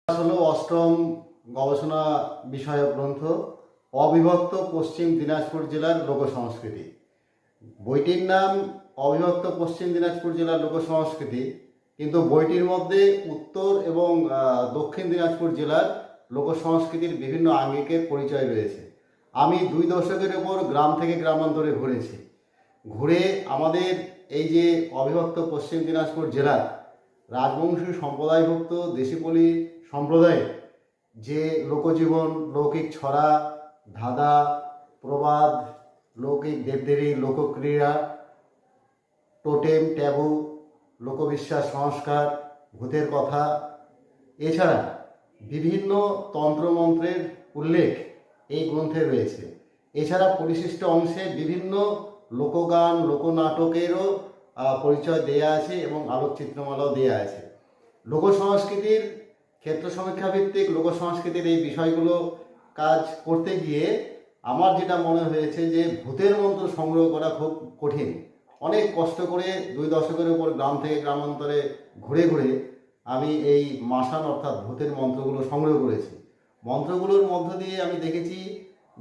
হলো অষ্টম গবেষণা বিষয়ক গ্রন্থ অবিভক্ত পশ্চিম দিনাজপুর জেলার লোকসংস্কৃতি। বইটির নাম অবিভক্ত পশ্চিম দিনাজপুর জেলার লোকসংস্কৃতি, কিন্তু বইটির মধ্যে উত্তর এবং দক্ষিণ দিনাজপুর জেলার লোকসংস্কৃতির বিভিন্ন আঙ্গিকের পরিচয় রয়েছে। আমি 2 দশকের ওপর গ্রাম থেকে গ্রামান্তরে ঘুরেছি। ঘুরে আমাদের এই যে অবিভক্ত পশ্চিম দিনাজপুর জেলার রাজবংশী সম্প্রদায়ভুক্ত দেশিপল্লী সম্প্রদায় যে লোকজীবন, লৌকিক ছড়া, ধাঁধা, প্রবাদ, লৌকিক দেবদেবী, লোকক্রীড়া, টোটেম, ট্যাবু, লোকবিশ্বাস, সংস্কার, ভূতের কথা, এছাড়া বিভিন্ন তন্ত্রমন্ত্রের উল্লেখ এই গ্রন্থে রয়েছে। এছাড়া পরিশিষ্ট অংশে বিভিন্ন লোকগান, লোকনাটকেরও পরিচয় দেয়া আছে এবং আলোকচিত্রমালাও দেয়া আছে। লোকসংস্কৃতির ক্ষেত্র সমীক্ষা ভিত্তিক লোকসংস্কৃতির এই বিষয়গুলো কাজ করতে গিয়ে আমার যেটা মনে হয়েছে যে ভূতের মন্ত্র সংগ্রহ করা খুব কঠিন। অনেক কষ্ট করে 2 দশকের উপর গ্রাম থেকে গ্রামান্তরে ঘুরে ঘুরে আমি এই মাসান অর্থাৎ ভূতের মন্ত্রগুলো সংগ্রহ করেছি। মন্ত্রগুলোর মধ্য দিয়ে আমি দেখেছি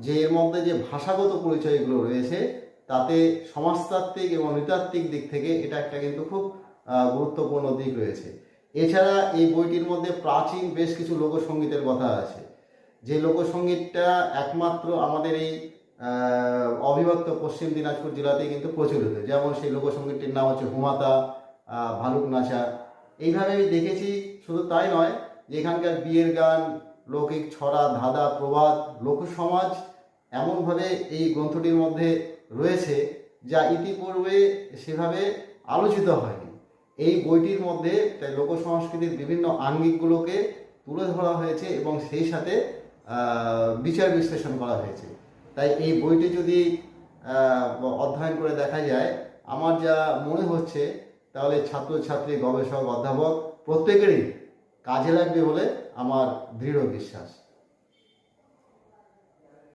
যে এর মধ্যে যে ভাষাগত পরিচয়গুলো রয়েছে তাতে সমাজতাত্ত্বিক এবং নৃতাত্ত্বিক দিক থেকে এটা একটা কিন্তু খুব গুরুত্বপূর্ণ দিক রয়েছে। এছাড়া এই বইটির মধ্যে প্রাচীন বেশ কিছু লোকসঙ্গীতের কথা আছে, যে লোকসঙ্গীতটা একমাত্র আমাদের এই অবিভক্ত পশ্চিম দিনাজপুর জেলাতেই কিন্তু প্রচলিত। যেমন সেই লোকসঙ্গীতটির নাম হচ্ছে হুমাতা, ভালুক নাচা। এইভাবে আমি দেখেছি। শুধু তাই নয়, যে এখানকার বিয়ের গান, লৌকিক ছড়া, ধাঁধা, প্রবাদ, লোকসমাজ এমনভাবে এই গ্রন্থটির মধ্যে রয়েছে যা ইতিপূর্বে সেভাবে আলোচিত হয়নি। এই বইটির মধ্যে তাই লোকসংস্কৃতির বিভিন্ন আঙ্গিকগুলোকে তুলে ধরা হয়েছে এবং সেই সাথে বিচার বিশ্লেষণ করা হয়েছে। তাই এই বইটি যদি অধ্যয়ন করে দেখা যায়, আমার যা মনে হচ্ছে তাহলে ছাত্রছাত্রী, গবেষক, অধ্যাপক প্রত্যেকেরই কাজে লাগবে বলে আমার দৃঢ় বিশ্বাস।